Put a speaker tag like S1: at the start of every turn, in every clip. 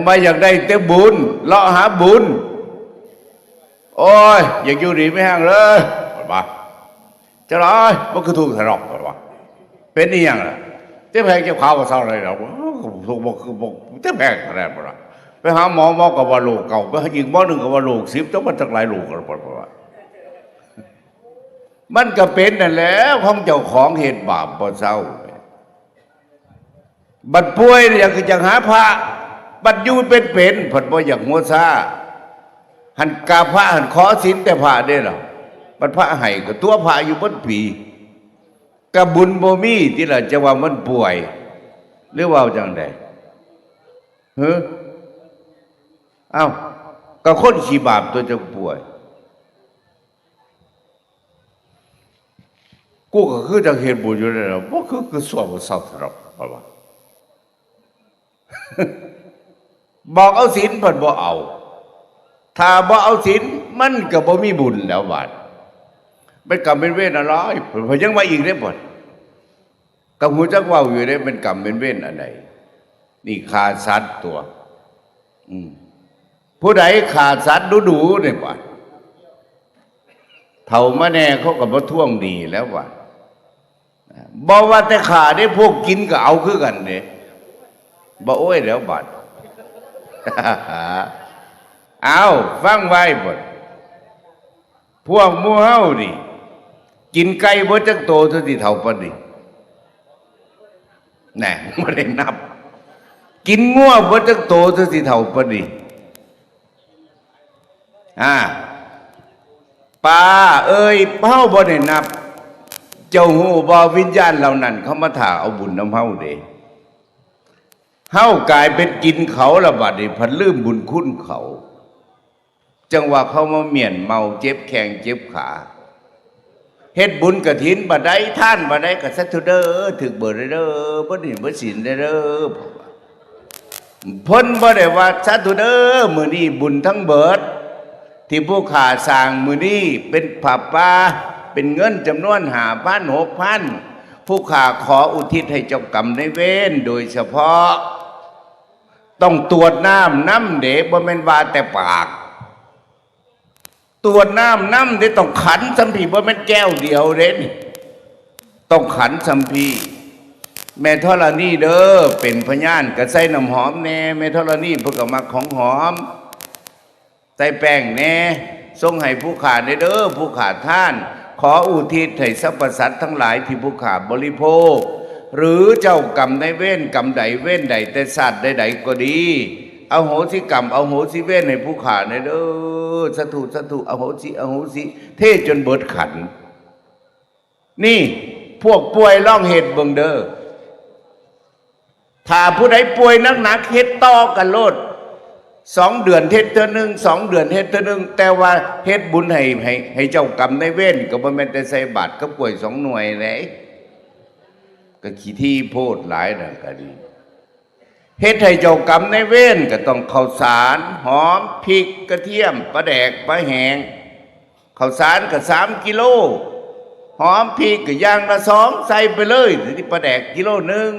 S1: มาอยากได้แต่บุญเลาะหาบุญโอ้ยอยากอยู่ดีไม่ห่างเลยว่าจะร้อยมันคือถูกสนอกว่าเป็นนี่ยังล่ะเจ้าแพงเจ้าขาวมาเศร้าอะไรเราถูกบอกคือบอกเจ้าแพงอะไรบ้างไปหาหมอกับว่าลูกเก่าไปหายิงหมอหนึ่งกับว่าลูก10ต้องมันตั้งหลายลูกกันปะมันก็เป็นนั่นแหละของเจ้าของเหตุบาปบ่เศร้าบัดป่วยอยากจะหาพระบัดอยู่เป็นผัดบ่อยากมัวซาหันกาพระหันขอศีลแต่พระได้หรอบัดพระให้ก็ตัวพระอยู่บนผีกะบุญบ่มีที่ละจะว่ามันป่วยหรือว่าจังใดเฮ้อเอ้าก็คนขี้บาปตัวจะป่วยกูก็คือจะเห็นบุญอยู่แล้วบ่คือสวบสัตว์ครับว่าบอกเอาศีลเพิ่นบ่เอาถ้าบ่เอาศีลมันก็บ่มีบุญแล้วบาดเป็นกรรมเป็นเวรอะไรเพิ่นยังมาอีกได้บ่ก็ฮู้จักว่าอยู่ได้เป็นกรรมเป็นเวรอันใดนี่ฆ่าสัตว์ตัวผู้ใดฆ่าสัตว์ดูๆนี่บ่เฒ่ามาแน่เขาก็บ่ท่วงดีแล้วว่าบ่ว่าแต่ฆ่าได้พวกกินก็เอาคือกันเด้บ่โอ้ยแล้วบาดเอาฟังไว้บ่พวกหมู่เฮานี่กินไก่บ่จักโตเท่าที่เฒ่าปานนี้แน่บ่ได้นับกินงัวบ่จักโตเท่าที่เฒ่าปานนี้ป้าเอ้ยเฮาบ่ได้นับเจ้าฮู้บ่วิญญาณเหล่านั้นเขามาถ่าเอาบุญนำเฮาเด้เฮากลายเป็นกินเขาละบัดนี้พันลืมบุญคุณเขาจังว่าเขามาเมียนเมาเจ็บแข้งเจ็บขาเฮ็ดบุญกฐินบ่ได้ท่านบ่ได้ก็สัตว์เด้อถึกเบิดเด้อบ่ได้บ่ศีลเด้อเพิ่นบ่ได้ว่าสัตว์เด้อมื้อนี้บุญทั้งเบิดที่ผู้ข้าสร้างมื้อนี้เป็นผ้าป่าเป็นเงินจำนวน 5,000 6,000 ผู้ข้าขออุทิศให้เจ้ากรรมนายเวรโดยเฉพาะต้องตรวจน้ำเด็กบ่แม่นว่าแต่ปากตรวจน้ำเด็กต้องขันสัมผีบ่แม่นแก้วเดียวเด่นต้องขันสัมผีแม่ธรณีเด้อเป็นพยานก็ใส่น้ำหอมแน่แม่ธรณีเพิ่นก็มักของหอมใส่แป้งแน่ส่งให้ผู้ขาดเด้อผู้ขาดท่านขออุทิศให้สรรพสัตว์ทั้งหลายที่ผู้ขาบริโภคหรือเจ้ากรรมในเว้นกรรมใดเว้นใดแต่สัตว์ใดๆก็ดีเอาโหสิกรรมเอาโหสิเว้นให้ผู้ขาในเด้อสาธุเอาโหสิเทศจนเบิดขันนี่พวกป่วยล่องเหตุเบิ่งเด้อถ้าผู้ใดป่วยหนักเฮ็ดต่อกันโลด2 เดือนเฮ็ดเท่านึง2 เดือนเฮ็ดเท่านึงแต่ว่าเฮ็ดบุญให้เจ้ากรรมในเว้นก็บ่แม่นแต่ใส่บาตรกับกล้วย2 หน่วยแหละก็ขี้ที่โพดหลายนั่นก็ดีเฮ็ดให้เจ้ากรรมในเว้นก็ต้องข้าวสารหอมพริกกระเทียมปลาแดกปลาแห้งข้าวสารก็3 กิโลหอมพริกก็อย่างละ2ใส่ไปเลยที่ปลาแดกกิโลนึง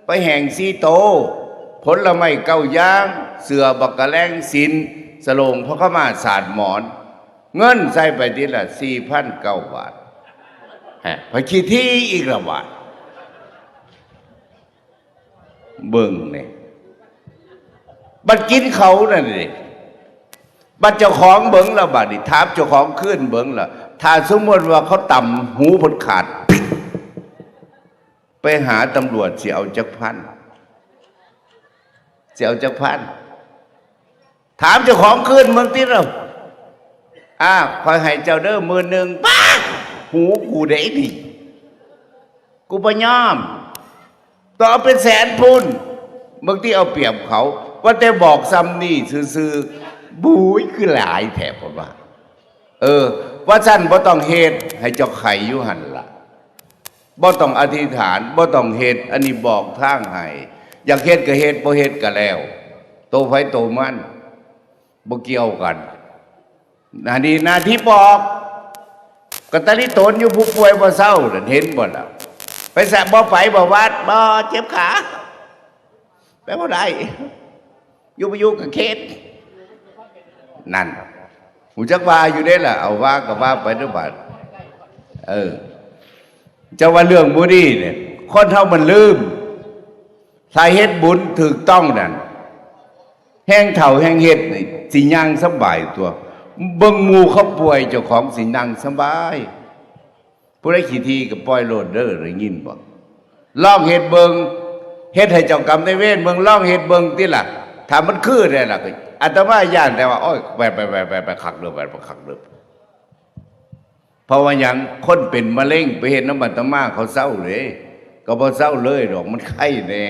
S1: ปลาแห้ง4 โตผลไม้9 อย่างเสือบักกะแลงสินสโลงพระขมาศาสตร์หมอนเงินใส่ไปทีละ 4,900 บาทพระขี้ที่อีกละบาทเบิ่งนี่บัดกินเขานั่นนี่บัดเจ้าของเบิ่งละบาดนี่ถามเจ้าของขึ้นเบิ่งละถ้าสมมติว่าเขาต่ำหูเพิ่นขาดไปหาตำรวจสิเอาจักพันถามเจ้าของขึ้นเมืองติเราคอยให้เจ้าเด้อ10,000ป้าหูกูเด้นี่กูบ่ยอมต้องเอาเป็น100,000 พุ่นบางทีเอาเปรียบเขาว่าแต่บอกซ้ำนี่ซื่อๆบุ้ยคือหลายแถบผมว่าว่าสั้นบ่ต้องเฮ็ดให้เจ้าไข่อยู่หันล่ะบ่ต้องอธิษฐานบ่ต้องเฮ็ดอันนี้บอกทางให้อยากเฮ็ดก็เฮ็ดบ่เฮ็ดก็แล้วโตไผโตมันบ่เกี่ยวกันนี่หน้าที่บอกกตลิโตนอยู่ผู้ป่วยบ่เศร้าเห็นบ่ล่ะไปแสบบ่ไปบ่วัดบ่เจ็บขาไปบ่ได้ อยู่ไปอยู่กับเขตนั่นหูจักว่าอยู่ได้ล่ะเอาว่าก็ว่าไปด้วยบัดจะว่าเรื่องบุรีเนี่ยคนเท่ามันลืมสายเฮ็ดบุญถูกต้องนั่นแห้งเถ่าแห้งเฮ็ดนี่สิย่างสบายตัวเบิ่งหมู่เขาป่วยเจ้าของสินั่งสบายผู้ใดขี้ทีก็ปล่อยโลดเด้อได้ยินบ่ลองเฮ็ดเบิ่งเฮ็ดให้เจ้ากรรมนายเวรเบิ่งลองเฮ็ดเบิ่งติล่ะถ้ามันคือได้ล่ะก็อาตมาย่านแต่ว่าโอ้ยไปคักเด้อไปคักเด้อเพราะว่าหยังคนเป็นมะเร็งไปเฮ็ดน้ำอาตมาเขาเศร้าเลยก็บ่เศร้าเลยดอกมันไข้แน่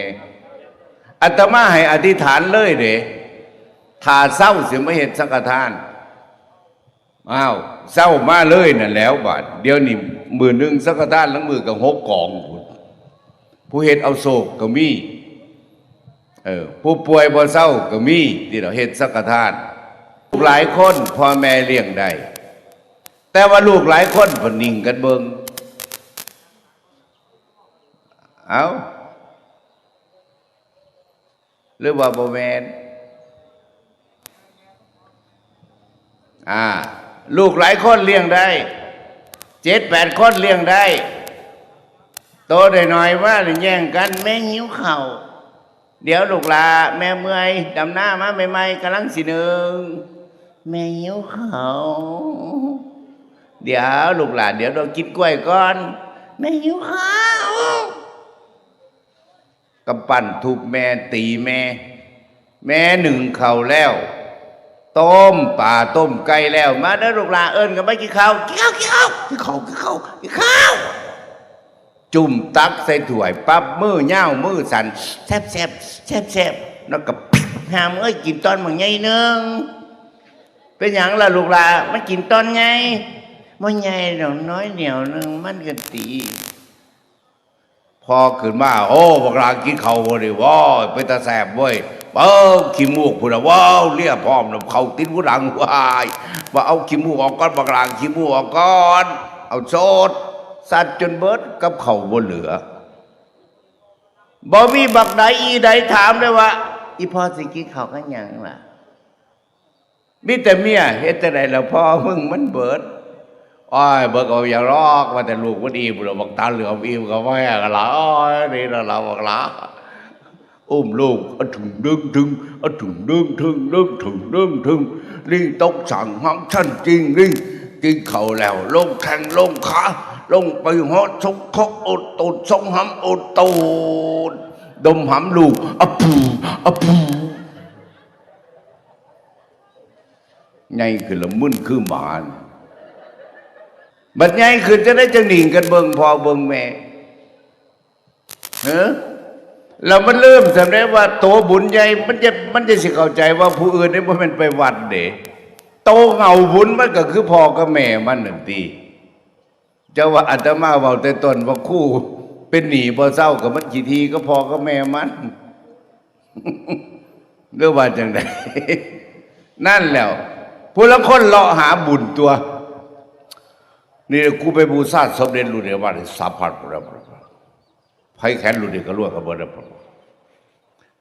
S1: อาตมาให้อธิษฐานเลยเด้ถ้าเศร้าสิมาเฮ็ดสังฆทานอ้าวเศร้ามาเลยนั่นแล้วบาดเดี๋ยวนี้มือนึงสังฆทานหลังมือก็6กองผู้เฮ็ดเอาโศกก็มีผู้ป่วยบ่เศร้าก็มีที่เราเฮ็ดสังฆทานหลายคนพ่อแม่เลี้ยงได้แต่ว่าลูกหลายคนเพิ่นนิ่งกันเบิ่งเอาหรือว่าบ่แม่นลูกหลายคนเลี้ยงได้7-8 คนเลี้ยงได้โตได้หน่อยว่าแย่งกันแม่หิวข้าวเดี๋ยวลูกหลาแม่เมื่อยดำหน้ามาใหม่ๆกำลังสิหนึ่งแม่หิวข้าวเดี๋ยวลูกหลาเดี๋ยวเรากินกล้วยก่อนแม่หิวข้าวกำปั้นทุบแม่ตีแม่หนึ่งเข่าแล้วต้มป่าต้มไก่แล้วมาเด้อลูกหลาเอิ้นกันไปกินข้าวจุ่มตักใส่ถ้วยปั๊บมือเน่ามือสั่นแซ่บแล้วก็หามกินตอนมันใหญ่นึงเป็นอย่างล่ะลูกหลามันกินตอนไงมันใหญ่ดอกน้อยเหนียวนึงมันก็ตีพอขึ้นมาโอ้บักหลากินข้าวบ่ได้ว้าไปตาแซ่บเว้ยขี้มูกพุ่นน่ะว้าวเลียพร้อมแล้วเข้าติดหูหลังว้ายว่าเอาขี้มูกออกก่อนบักหลาขี้มูกออกก่อนเอาโซดสัตว์จนเบิดกับเขาบ่เหลือบ่มีบักใดอีใดถามเลยว่าอีพ่อสิกินข้าวกันหยังล่ะมีแต่เมียเฮ็ดจังได๋ล่ะพ่อมึงมันเบิดอ้อยเบิกเอาอย่ารอกว่าแต่ลูกบ่ดีบ่ล่ะบักตาเหลือมอิ่มก็บ่แห้กันล่ะอ้อยนี่ล่ะเราบักหลาอุ้มลูกถึงดึงถึงดึงลิงตกสั่งห้องฉันจริงลิงกินข้าวแล้วลงแข้งลงขาลงไปหอชกคกอดตูดทรงหำอดตูดดมหำลูกอะปูไงคือละมึนคือหมาบัดไงคือจะได้จะหนีกันเบิ่งพอเบิ่งแม่เรามันเริ่มสำเร็จว่าโตบุญใหญ่มันจะสิเข้าใจว่าผู้อื่นนี่มันไปวัดเด้โตเงาบุญมันก็คือพ่อกับแม่มันนั่นทีจะว่าอาตมาเว้าแต่ต้นว่าคู่เป็นหนี้บ่เศร้ากับมันกี่ทีก็พอกับแม่มันเรื่องว่าจังไดนั่นแล้วผู้ละคนเลาะหาบุญตัวนี่กูไปบูชาสมเด็จรุ่นเดียวว่า3,000แล้วไผแขนรุ่นเดียวก็รวยกับบ่ได้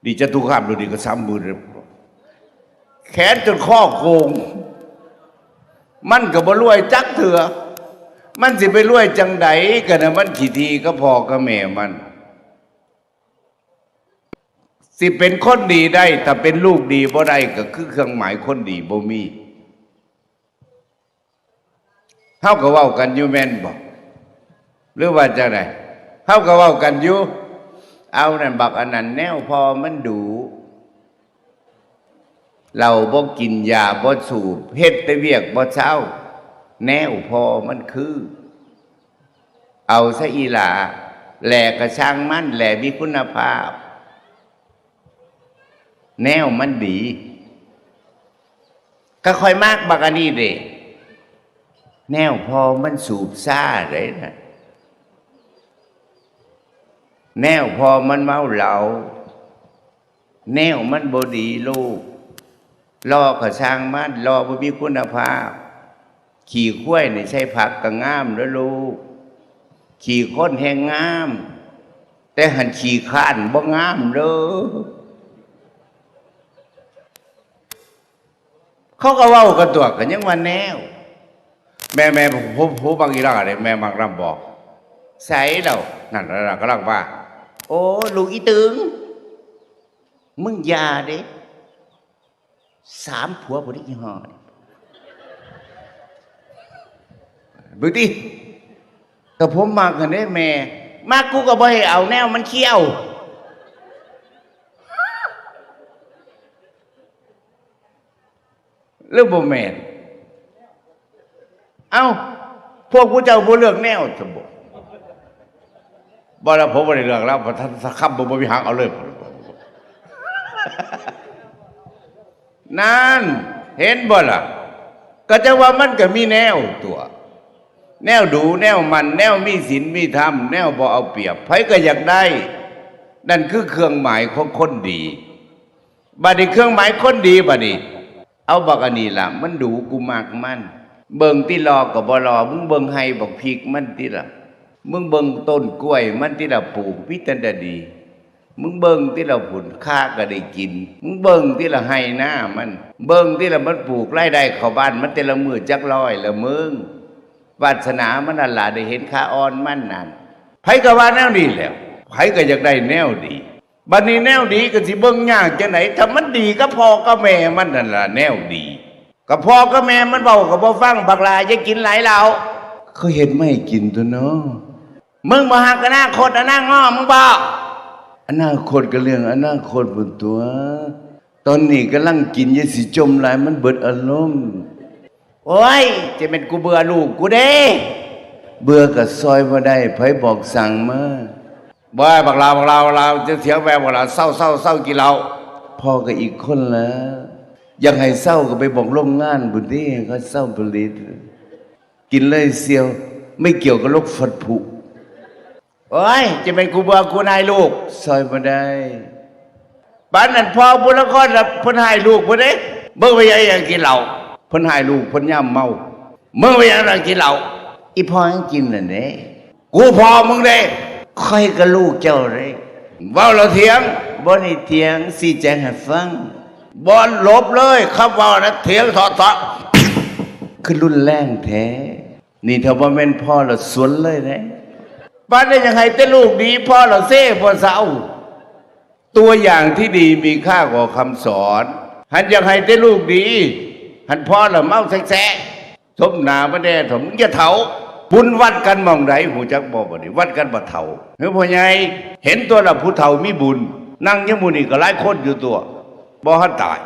S1: ดีจะทุกข้ามรุ่นเดียวก็30,000แล้วแขนจนข้อโกงมันก็บ่รวยจักเถื่อมันสิไปรวยจังใดกันนะมันกี่ทีก็พอกับแม่มันสิเป็นคนดีได้แต่เป็นลูกดีบ่ได้ก็คือเครื่องหมายคนดีบ่มีเฮาก็เว้ากันอยู่แม่นบ่หรือว่าจังได๋เฮาก็เว้ากันอยู่เอานั่นบักอันนั้นแนวพอมันดูเราบ่กินยาบ่สูบเฮ็ดแต่เวียกบ่เช้าแนวพอมันคือเอาซะอีหลาแหล่กระช่างมันแหล่มีคุณภาพแนวมันดีก็ค่อยมากบักอันนี้เด้แนวพอมันสูบซ่าเลยนะแนวพอมันเมาเหล้าแนวมันบ่ดีลูกรอกระช่างมันรอบ่มีคุณภาพขี่ข้วยนี่ใช่ผักก็งามแล้วลูกขี่ค้นแห่งงามแต่หันขี่ข้านบ่งามเด้อ เขาก็เว้ากันตัวกันยังว่าแนวแม่ผู้บางอีหล่าเนี่ยแม่บางรำบอกใส่เรานั่นเราก็ลังว่าโอ้ลูกอีตึงมึงยาเด้3 ผัวบ่ได้ยี่ห้อบึกดิก็ผมมากกันได้แม่มากกูก็บ่ให้เอาแนวมันเขี้ยวหรือบ่แม่นเอ้าพวกผู้เจ้าบ่เลือกแนวจะบ่แล้วผมบ่ได้เลือกแล้วเพราะท่านสักคำบ่มีหางเอาเลยนั่นเห็นบ่ล่ะก็จะว่ามันก็มีแนวตัวแนวดูแนวมันแนวมีศีลมีธรรมแนวบ่เอาเปรียบไผก็อยากได้นั่นคือเครื่องหมายของคนดีบัดนี้เครื่องหมายคนดีบัดนี้เอาบักอันนี้ล่ะมันดูกูมากมันเบิ่งที่รอก็บ่รอมึงเบิ่งให้บักพริกมันติล่ะมึงเบิ่งต้นกล้วยมันติล่ะปลูกพิจารณาดีมึงเบิ่งที่เราผุนข้าก็ได้กินมึงเบิ่งที่เราให้หน้ามันเบิ่งที่เรามันปลูกไร่ได้เข้าบ้านมันแต่ละมือจักร้อยละมึงวาสนามันนั่นล่ะได้เห็นข้าอ่อนมันนั่นไผก็ว่าแนวดีแล้วไผก็อยากได้แนวดีบัดนี้แนวดีก็สิเบิ่งยากจังไหนถ้ามันดีก็พ่อก็แม่มันนั่นล่ะแนวดีก็พ่อก็แม่มันเว้าก็บ่ฟังบักลาอย่ากินหลายเหล้าเขาเฮ็ดไม่ให้กินตัวเนาะมึงบ่ฮักอนาคตอนาง้อมึงบ่อนาคตก็เรื่องอนาคตบนตัวตอนนี้กำลังกินยาสีจมหลายมันเบิดอารมณ์โอ้ยจะเป็นกูเบื่อลูกกูเด้เบื่อกับซอยบ่ได้ไผบอกสั่งมาบ่ให้บักเราจะเสียงแววบักเราเศร้ากินเหล้าพ่อก็อีกคนแล้วอยากให้เศร้าก็ไปบอกโรงงานบุญที่เขาเศร้าผลิตกินเลยเสียวไม่เกี่ยวกับโรคฟันผุโอ้ยจะเป็นกูเบื่อกูนายลูกซอยบ่ได้บ้านนั้นพ่อบุญละครละเพิ่นให้ลูกบ่ได้เบิ่งไปยังกินเหล้าเพิ่นให้ลูกเพิ่นย่ำเมาเมื่อไปยังกินเหล้าอีพ่อยังกินน่ะเด้กูพ่อมึงเด้ค่อยกับลูกเจ้าเด้เว้าเราเถียงบ่นี่เถียงสิแจ้งให้ฟังบ่ลบเลยคำว่านะเถียงถอดคือรุนแรงแท้นี่ถ้าบ่แม่นพ่อละสวนเลยเด้บ้านได้ยังไงแต่ลูกดีพ่อเราเซ่พ่อเศร้าตัวอย่างที่ดีมีค่ากว่าคำสอนหันยังไงแต่ลูกดีหันพ่อเราเมาแซ่ทบหนาบ่ได้ถมจะเถาปุ้นวัดกันมองไหนหูจักบ่บ่นี่วัดกันบ่เถาเฮ้ยพ่อใหญ่เห็นตัวละผู้เฒ่ามีบุญนั่งยังมูนี่ก็หลายคนอยู่ตัวบ่ฮั่นตาย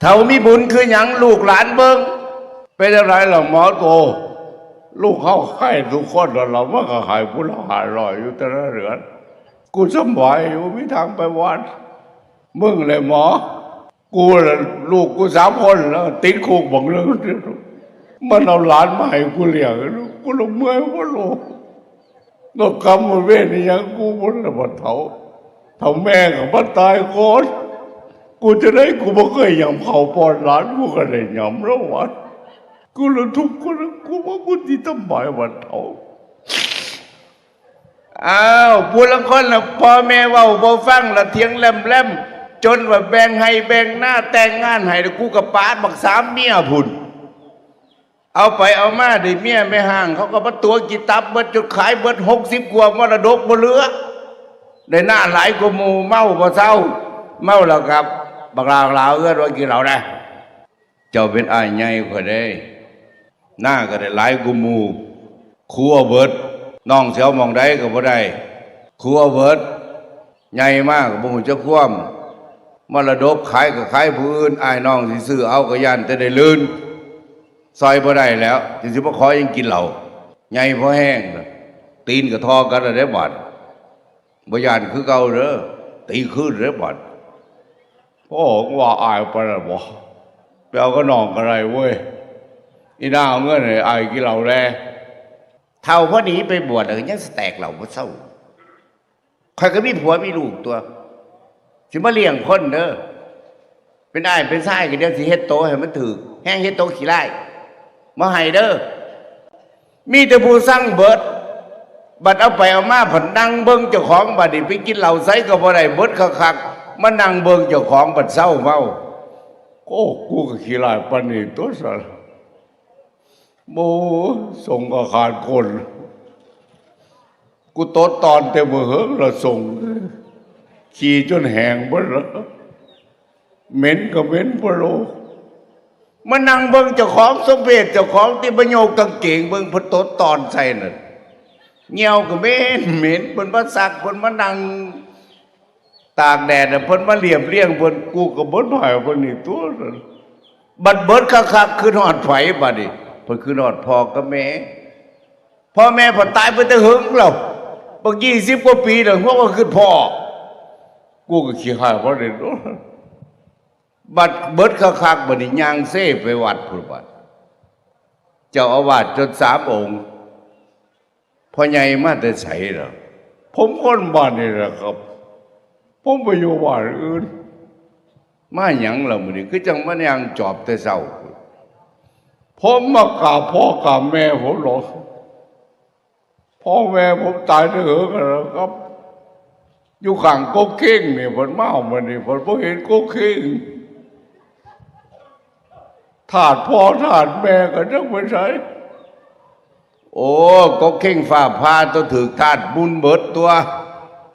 S1: เฒ่ามีบุญคือหยังลูกหลานเบิ่งเป็นอะไรล่ะหมอโตลูกเขาให้ทุกคนเรามันก็หายผู้ละ500อยู่แต่ละเดือนกูสบายอยู่มีทางไปวัดมึงเลยหมอกูลูกกู3 คนแล้วติดคุกบังเรื่องมันเอาหลานมาให้กูเลี้ยงกูลงเมื่อยกูลูกนกกรรมมันเวรนี่ยังกูบนระเบิดเท่าแม่กับมันตายก่อนกูจะได้กูบ่เคยยำเขาปอนหลานกูก็ได้ยำแล้ววัดกูเลยทุกข์กูว่ากูที่ทำไมวันเท่าอ้าวผู้ละคนละพ่อแม่ว่าบ่ฟังละเถียงแลมจนว่าแบ่งให้แบ่งหน้าแต่งงานให้กูกับปาดบัก3 เมียพุ่นเอาไปเอามาได้เมียไม่ห่างเขาก็มาตัวกิตับเบิดจุดขายเบิด60 กว่ามรดกบ่เหลือได้หน้าหลายกว่าหมู่เมาบ่เศร้าเมาแล้วครับบักลาวเอื้อนว่ากินเหล้าได้เจ้าเป็นอ้ายใหญ่กว่าได้หน้าก็ได้หลายกว่าหมู่ครัวเบิดน้องเสียวมองได้ก็บ่ได้ครัวเบิดใหญ่มากบ่ฮู้จักความมรดกขายก็ขายผู้อื่นอ้ายน้องสิซื้อเอาก็ย่านแต่ได้ลื่นซอยบ่ได้แล้วสิบ่ขอยังกินเหล้าใหญ่พอแห้งตีนก็ทอกันแล้วได้บัดบ่ย่านคือเก่าเด้อตีขึ้นเด้อบัดพ่อว่าอายไปแล้วบ่ไปเอาก็น้องอะไรเว้ยอีน่าเอาเงินให้อายกินเหล้าแลเท่าพอดีไปบวชยังสแตกเหล้าบ่เศร้าข่อยก็มีผัวมีลูกตัวสิมาเลี้ยงคนเด้อเป็นอ้ายเป็นชายก็เดี๋ยวสิเฮ็ดโตให้มันถูกแห้งเฮ็ดโตขี้ไล่มาให้เด้อมีแต่ผู้สั่งเบิดบัดเอาไปเอามาผันนั่งเบิ่งเจ้าของบัดนี้ไปกินเหล้าไสก็บ่ได้เบิดคักๆมานั่งเบิ่งเจ้าของบัดเศร้าเมา โอ้กูก็ขี้ลายปานนี่ตัวสันโมส่งก็ขาดคนกูโตตอนเต็มมือเหิงละส่งขี่จนแหงบ่ละเหม็นก็เหม็นบ่โลมานั่งเบิ่งเจ้าของสมเพชเจ้าของที่ประโยคกางเกงเบิ่งพโตตอนใส่น่ะเหี่ยวก็เหม็นเหม็นเพิ่นมาซักเพิ่นมานั่งตากแดดเพิ่นมาเรียบเรียงเพิ่นกูก็บ่ถอยเพิ่นนี่ตัวนั่นบัดเบิดคักๆคือฮอดไผบัดนี้เพิ่นคือฮอดพ่อกับแม่พ่อแม่เพิ่นตายไปแต่หึงแล้วบัก20 กว่าปีแล้วพวกก็คือพ่อกูก็ขี้หายบ่ได้ตัวบัดเบิดคักๆบัดนี้ย่างเซ่ไปวัดพุ่นบัดเจ้าอาวาสจน3 องค์พ่อใหญ่มาแต่ไสล่ะผมคนบ้านนี่แหละครับผมไปอยู่บ้านอื่นมาหยังล่ะมื้อนี้คือจังมาย่างจอบแต่เช้าผมมากราบพ่อกราบแม่ผมหรอกพ่อแม่ผมตายได้เหอะกันแล้วครับอยู่ข้างโกกเข่งนี่เพิ่นมาเอามานี่เพิ่นบ่เห็นโกกเข่งถาดพ่อถาดแม่ก็จังไปใช้โอ้โกกเข่งฟ้าผ่าตัวถึกถาดบุญเบิดตัว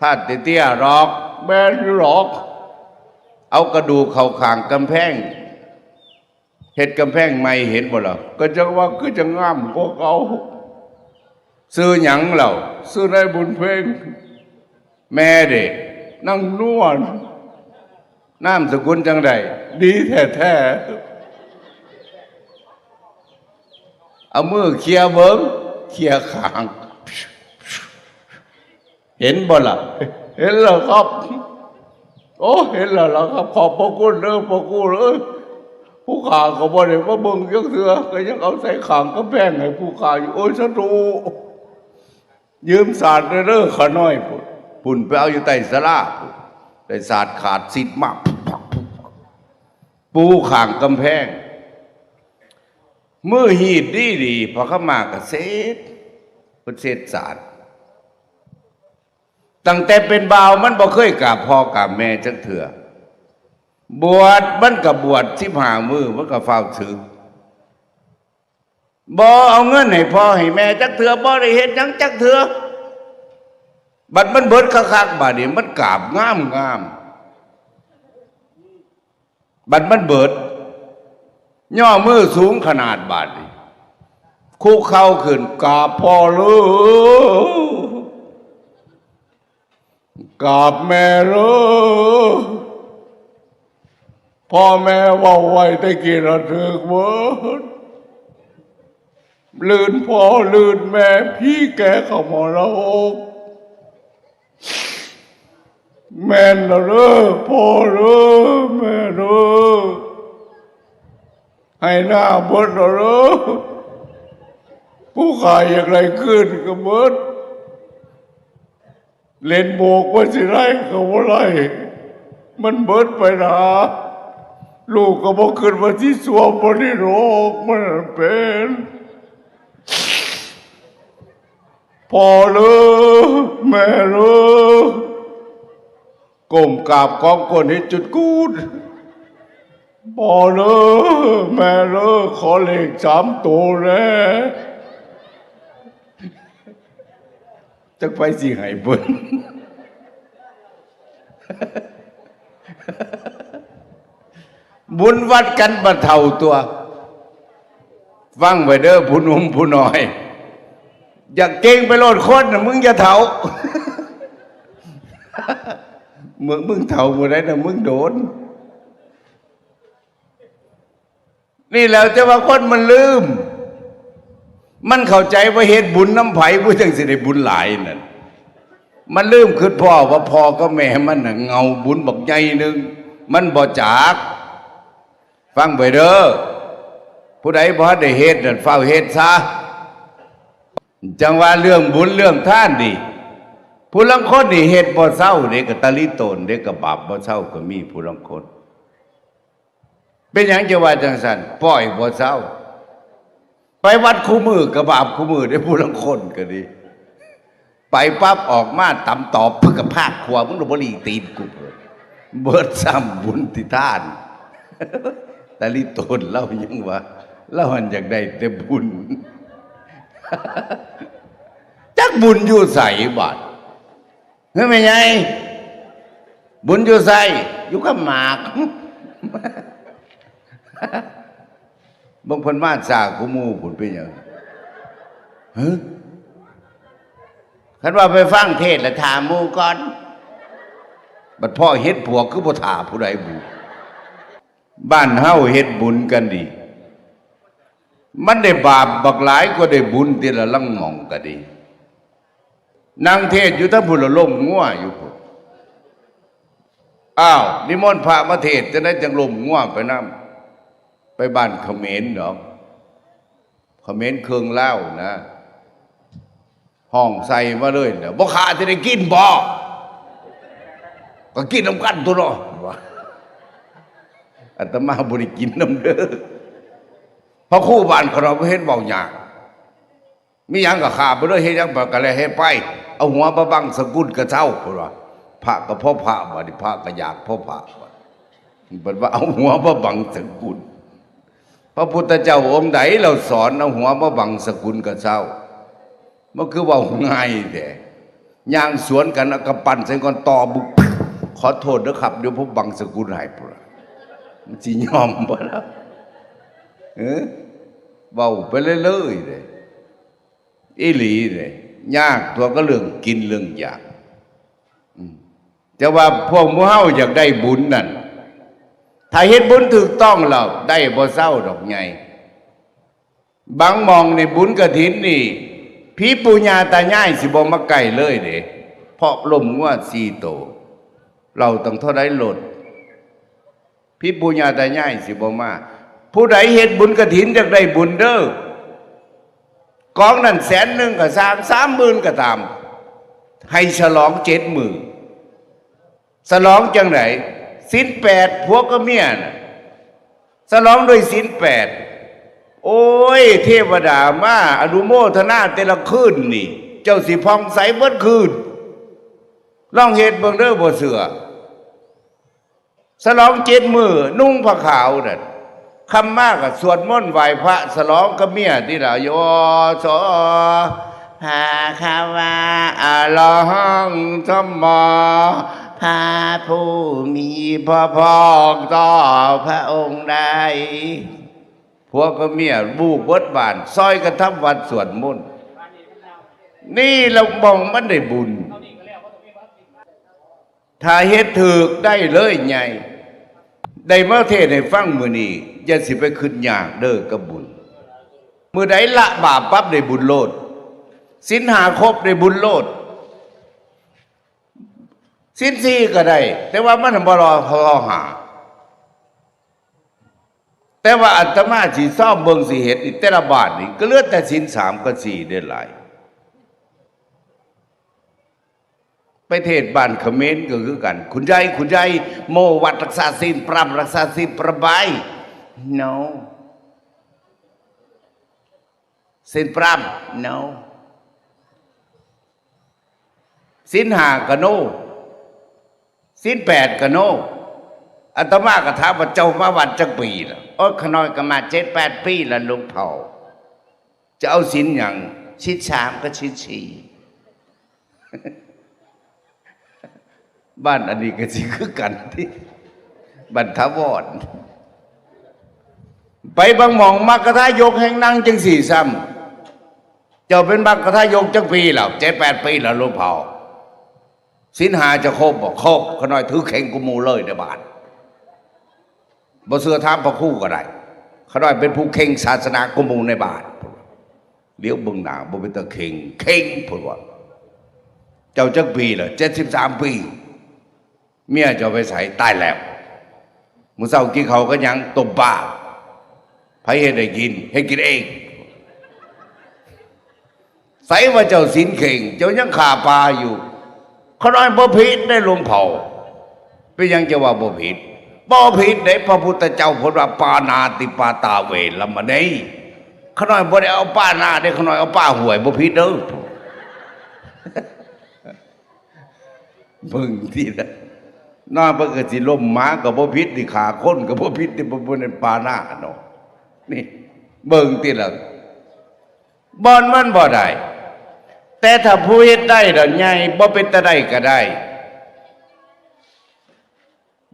S1: ถาดเตี้ยๆหรอกแม่นอยู่หรอกเอากระดูกเข้าข้างกำแพงเฮ็ดกำแพงใหม่เห็นบ่ล่ะก็จังว่าคือจังงามกว่าเก่าซื้อหยังเหล่าซื้อได้บุญเพ่งแม่เด็กนั่งนวลนามสกุลจังใดดีแท้ๆเอามือเคลียร์เบิ้งเคลียร์ขางเห็นบ่ล่ะเห็นแล้วครับโอ้เห็นแล้วล่ะครับขอบพระคุณเด้อพระคุณเอ้ยผู้ข่าก็บ่ได้มาเบิ่งจักเทื่อก็ยังเอาใส่ขางกำแพงให้ผู้ข่าอยู่โอ้ยสะดุยืมศาสตร์เด้อขาน้อยปุ่นไปเอาอยู่ใต้ศาลาได้ศาสตร์ขาดสิทธิ์มากปูข้างกำแพงมือหีดดีพอเข้ามากระเซ็ดเพิ่นเซ็ดศาสตร์ตั้งแต่เป็นบ่าวมันบ่เคยกราบพ่อกราบแม่จักเทื่อบวชมันก็บวช15 มื้อมันก็เฝ้าถึงบ่เอาเงินให้พ่อให้แม่จักเทื่อบ่ได้เฮ็ดหยังจักเทื่อบัดมันเบิดคักๆบัดนี้มันกราบงามบัดมันเบิดย่อมือสูงขนาดบาดนี้คุกเข่าขึ้นกราบพ่อเลยกราบแม่เลยพ่อแม่เว้าไว้ตะกี้ระทึกเบิดลื่นพ่อลื่นแม่พี่แกเข้ามาแล้วแม่นละเด้อพ่อเด้อแม่เด้อให้หน้าเบิดละเด้อผู้ขายอย่างไรขึ้นก็เบิดเล่นโบกว่าสิไรก็ว่าไรมันเบิดไปนะลูกก็บอกขึ้นมาที่สวมบริโรคมันเป็นพ่อเลยแม่เลยก้มกราบกองก้นให้จุดกูดพ่อเลยแม่เลยขอเลข3 ตัวแล้วจักไปสิให้เบิ่งบุญวัดกันบ่เท่าตัวฟังไว้เด้อผู้หนุ่มผู้น้อยอยากเก่งไปโลดคนน่ะมึงอย่าเท่ามึงเท่าบ่ได้น่ะมึงโดนนี่แล้วจะว่าคนมันลืมมันเข้าใจว่าเฮ็ดบุญน้ำไผผู้จังสิได้บุญหลายนั่นมันลืมคือพ่อว่าพ่อก็แม่มันน่ะเงาบุญบักใหญ่นึงมันบ่จักฟังไปเด้อผู้ใดบ่ได้เฮ็ดนั่นเฝ้าเฮ็ดซะจังว่าเรื่องบุญเรื่องทานนี่ผู้ลางคนนี่เฮ็ดบ่เศร้าเด็กก็ตะลิโตนเด็กก็บาปบ่เศร้าก็มีผู้ลางคนเป็นหยังจะว่าจังซั่นปล่อยบ่เศร้าไปวัดคู่มือก็บาปคู่มือได้ผู้ลางคนก็ดีไปปั๊บออกมาตำตอบเพื่อกับภาคขวามึงบ่ลีตีนกูเบิดซ้ำบุญที่ท่าน แต่ลิโตนเล่ายังว่าเล่าหันอยากได้แต่บุญ จักบุญอยู่ใส่บาทเฮ้ยไม่ไงบุญอยู่ใส่อยู่กับหมาก บางคนมาจากกูมูผุนเป็นอย่างเฮ้ยคันว่าไปฟังเทศแล้วถามมูก่อนบัดพ่อเฮ็ดผัวคือบ่ถาผู้ใดบุบ้านเฮาเฮ็ดบุญกันดีมันได้บาปบักหลายก็ได้บุญทีละลังหม่องก็ดีนางเทศอยู่ทั้งพุ่นละล้มงัวอยู่พุ่นอ้าวนิมนต์พระมาเทศจะได้จังล้มงัวไปนำไปบ้านเขมรดอกเขมรเครื่องเล่านะห้องใส่มาเลยเนี่ยบ่ขาจะได้กินบ่ก็กินน้ำกันตัวเนาะอาตมาบ่ได้กินน้ำเด้อเพราะคู่บ้านเขาเราบ่เฮ็ดเว้ายากมีหยังก็ขาไปเลยเฮ็ดหยังก็เลยเฮ็ดไปเอาหัวมาบังสกุลกระเจ้าพุ่นว่าพระก็พ่อพระบัดนี้พระก็อยากพ่อพระบัดว่าเอาหัวมาบังสกุลพระพุทธเจ้าองค์ใดเราสอนเอาหัวมาบังสกุลกระเจ้ามันคือว่าง่ายแต่ย่างสวนกันเอากระปั่นใส่ก่อนต่อบุกขอโทษด้วยครับเดี๋ยวผมบังสกุลให้พุ่นมันสิยอมบ่ล่ะเบาไปเรื่อยๆเลยอีหลีเลยยากตัวก็เรื่องกินเรื่องอยากแต่ว่าพวกหมู่เฮาอยากได้บุญนั่นถ้าเฮ็ดบุญถูกต้องแล้วได้บ่เศร้าดอกใหญ่บางมองในบุญกฐินนี่พี่ปู่ย่าตายายสิบ่มาใกล้เลยเด้เพราะลมงัว4โตเราต้องเท่าใดโลดพี่ปู่ย่าตายายสิบ่มาผู้ใดเฮ็ดบุญกฐินอยากได้บุญเด้อกองนั่น100,000ก็สร้าง30,000ก็ตามให้ฉลอง70,000ฉลองจังไหนศีล8ผัวกับเมียน่ะฉลองด้วยศีล8โอ้ยเทวดามาอนุโมทนาแต่ละคืนนี่เจ้าสิพองใสเบิดคืนลองเฮ็ดเบิ่งเด้อบ่เสือฉลอง7 มื้อนุ่งผ้าขาวนั่นคำมากก็สวดมนต์ไหว้พระฉลองกับเมียที่ล่ะโยโสภาคาวาอะระหังสัมมาพระผู้มีพระภาคต่อพระองค์ใดพวกก็เมียบูกเบิดบ้านซอยกันทำวัดสวดมนต์นี่เรามองมันได้บุญถ้าเฮ็ดถูกได้เลยใหญ่ได้มาเทศให้ฟังมื้อนี้อย่าสิไปขึ้นยากเด้อกับบุญมื้อใดละบาปปั๊บได้บุญโลดศีล5ครบได้บุญโลดศีล4ก็ได้แต่ว่ามันบ่รอหาแต่ว่าอาตมาสิซ่อมเบิ่งสิเฮ็ดอีกแต่ละบาทนี่ก็เหลือแต่ศีล3กับ4ได้หลายไปเทศบ้านเขมรก็คือกันคุณยายโมวัดรักษาศีลปรำรักษาศีลประบาย no ศีลปรำ no ศีล5ก็ no ศีล8ก็ no อาตมาก็ถามว่าเจ้ามาวัดจักปีล่ะโอ้ขน้อยก็มา7-8 ปีแล้วหลวงพ่อจะเอาศีลหยังศีล3ก็ศีล4บ้านอันนี้ก็สิคือกันที่บรรทวรไปบางหม่องมักกะทายกแห่งนั่งจังสี่ซ้ำเจ้าเป็นมักกะทายกจังปีแล้ว7-8 ปีแล้วหลวงพ่อศีล5จะครบบ่ครบขน้อยถือเข่งกุมูเลยในบ้านบ่เสือถามพระครูก็ได้ขน้อยเป็นผู้เข่งศาสนากุมูในบ้านเลี้ยวเบิ่งหน้าบ่เป็นตะเข่งพุ่นว่าเจ้าจักปีแล้ว73 ปีเมียจะไปใส่ตายแล้วมื้อเช้ากินเขาก็ยังตบบ้าไผเฮ็ดให้กินให้กินเองใส่ว่าเจ้าศีลเข่งเจ้ายังฆ่าปลาอยู่เขาน้อยบ่ผิดได้หลวงพ่อเป็นยังจะว่าบ่ผิดได้พระพุทธเจ้าพูดว่าปานาติปาตาเวรมณีเขาน้อยบ่ได้เอาป้านาได้เขาน้อยเอาป้าหวยบ่ผิดเด้อเบิ่งที่นะ น้าเพิ่นก็สิล้มหมาก็บ่ผิดที่ขาคนก็บ่ผิดที่บ่เป็นปาหน้าเนาะนี่เบิ่งติล่ะบ่อนมันบ่ได้แต่ถ้าผู้เฮ็ดได้ดอกใหญ่บ่เป็นตาได้ก็ได้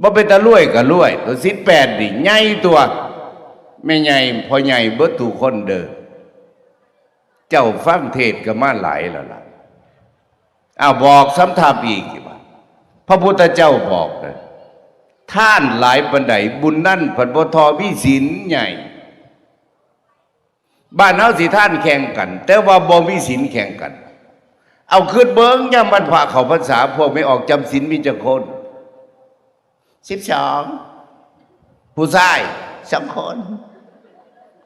S1: บ่เป็นตารวยก็รวยตัว18นี่ใหญ่ตัวแม่ใหญ่พ่อใหญ่เบิดทุกคนเด้อเจ้าฟังเทศน์ก็มาหลายแล้วล่ะบอกซ้ำทับอีกว่าพระพุทธเจ้าบอกเลยท่านหลายปันใดบุญนั่นผันบ่ทอวิศีลใหญ่บ้านเฮาสิท่านแข่งกันแต่ว่าบ่มีศีลแข่งกันเอาขึ้นเบิ้งย่ำบรรพะเขาพรรษาพวกไม่ออกจำศีลมีจักคน12ผู้ชาย2 คน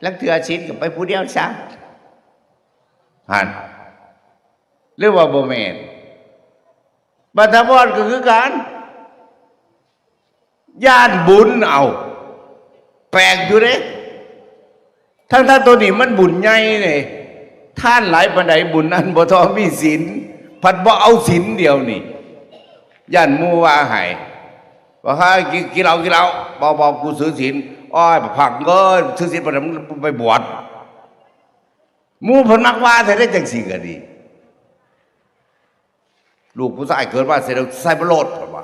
S1: ลังเถื่อศีลก็ไปผู้เดียวซะหันหรือว่าบ่แม่นบัตรพรก็คือการย่านบุญเอาแปลกอยู่เด้ทั้งตัวนี้มันบุญใหญ่เลยท่านหลายปานใดบุญนั้นบ่ทอมีศีลพัดบ่เอาศีลเดียวนี่ย่านหมู่ว่าให้ว่าให้กินเหล้าบ่กูซื้อศีลอ้อยผักเงินซื้อศีลบ่ได้มึงไปบวชหมู่เพิ่นมักว่าแต่ได้จังซี่ก็ดีลูกผู้ชายเกิดมาเสร็จแล้วใส่บ่โลดเพิ่นว่า